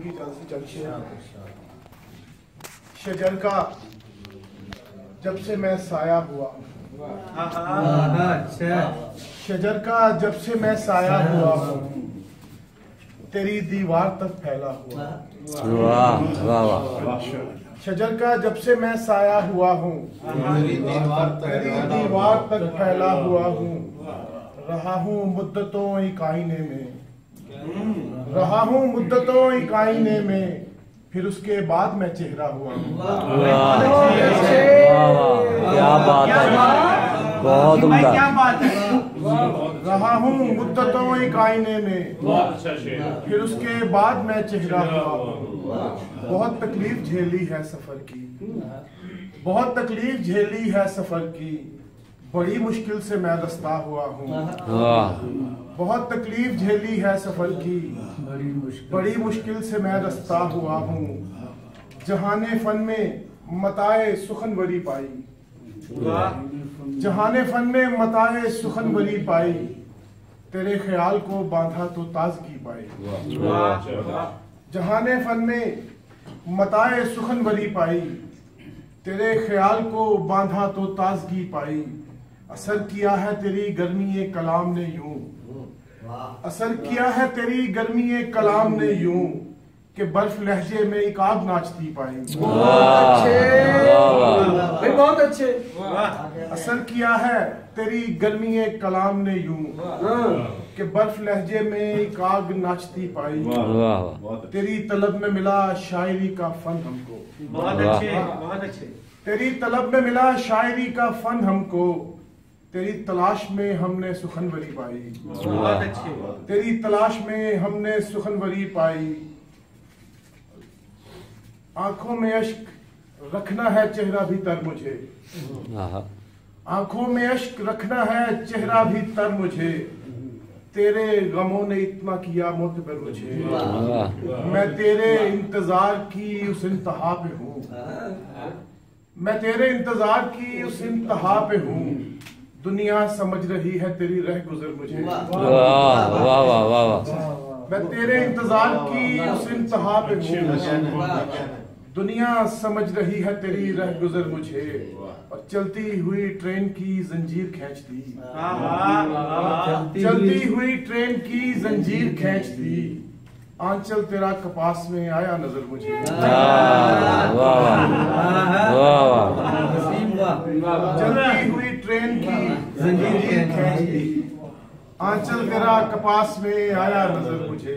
की शजर का जब से मैं साया हुआ, शजर का जब से मैं साया हुआ हूँ, तेरी दीवार तक फैला हुआ। शजर का जब से मैं साया हुआ हूँ, तेरी दीवार तक फैला हुआ हूँ। रहा हूँ मुद्दतों एक आईने में, रहा हूँ मुद्दतों एक आईने में, फिर उसके बाद मैं चेहरा हुआ हूँ। क्या बात है, बहुत उम्दा। क्या बात है। रहा हूँ मुद्दतों एक आईने में, फिर उसके बाद मैं चेहरा हुआ हूँ। बहुत तकलीफ झेली है सफर की, बहुत तकलीफ झेली है सफर की, बड़ी मुश्किल से मैं दस्ता हुआ हूँ। बहुत तकलीफ झेली है सफर की, बड़ी मुश्किल से मैं दस्ता हुआ हूँ। जहाने फन में मताए सुखनवरी पाई, जहाने फन में मताए सुखनवरी पाई, तेरे ख्याल को बांधा तो ताजगी पाई। जहाने फन में मताए सुखनवरी पाई, तेरे ख्याल को बांधा तो ताजगी पाई। असर किया है तेरी गर्मी कलाम ने यूं, असर किया है तेरी गर्मी कलाम ने यूं, कि बर्फ लहजे में एक आग नाचती पाई। बहुत अच्छे। असर किया है तेरी गर्मी कलाम ने यूं, कि बर्फ लहजे में एक आग नाचती पाई। तेरी तलब में मिला शायरी का फन हमको, बहुत अच्छे, बहुत अच्छे। तेरी तलब में मिला शायरी का फन हमको, तेरी तलाश में हमने सुखनवरी पाई। बहुत अच्छे। तेरी तलाश में हमने सुखनवरी पाई। आंखों में अश्क रखना है चेहरा भी तर मुझे, आंखों में अश्क रखना है चेहरा भी तर मुझे, तेरे गमों ने इतना किया मोतबर मुझे। मैं तेरे इंतजार की उस इंतहा पे हूँ, मैं तेरे इंतजार की उस इंतहा पे हूँ। दुनिया समझ रही है तेरी रह गुजर मुझे। मैं तेरे इंतजार की उस इंतहा पे हूँ। दुनिया समझ रही है तेरी रह गुजर मुझे, और चलती हुई ट्रेन की जंजीर खींच दी, चलती हुई ट्रेन की जंजीर खींच दी। आंचल तेरा कपास में आया नजर मुझे। चलती हुई ट्रेन की जंजीर खींच दी, आंचल तेरा कपास में आया नजर मुझे।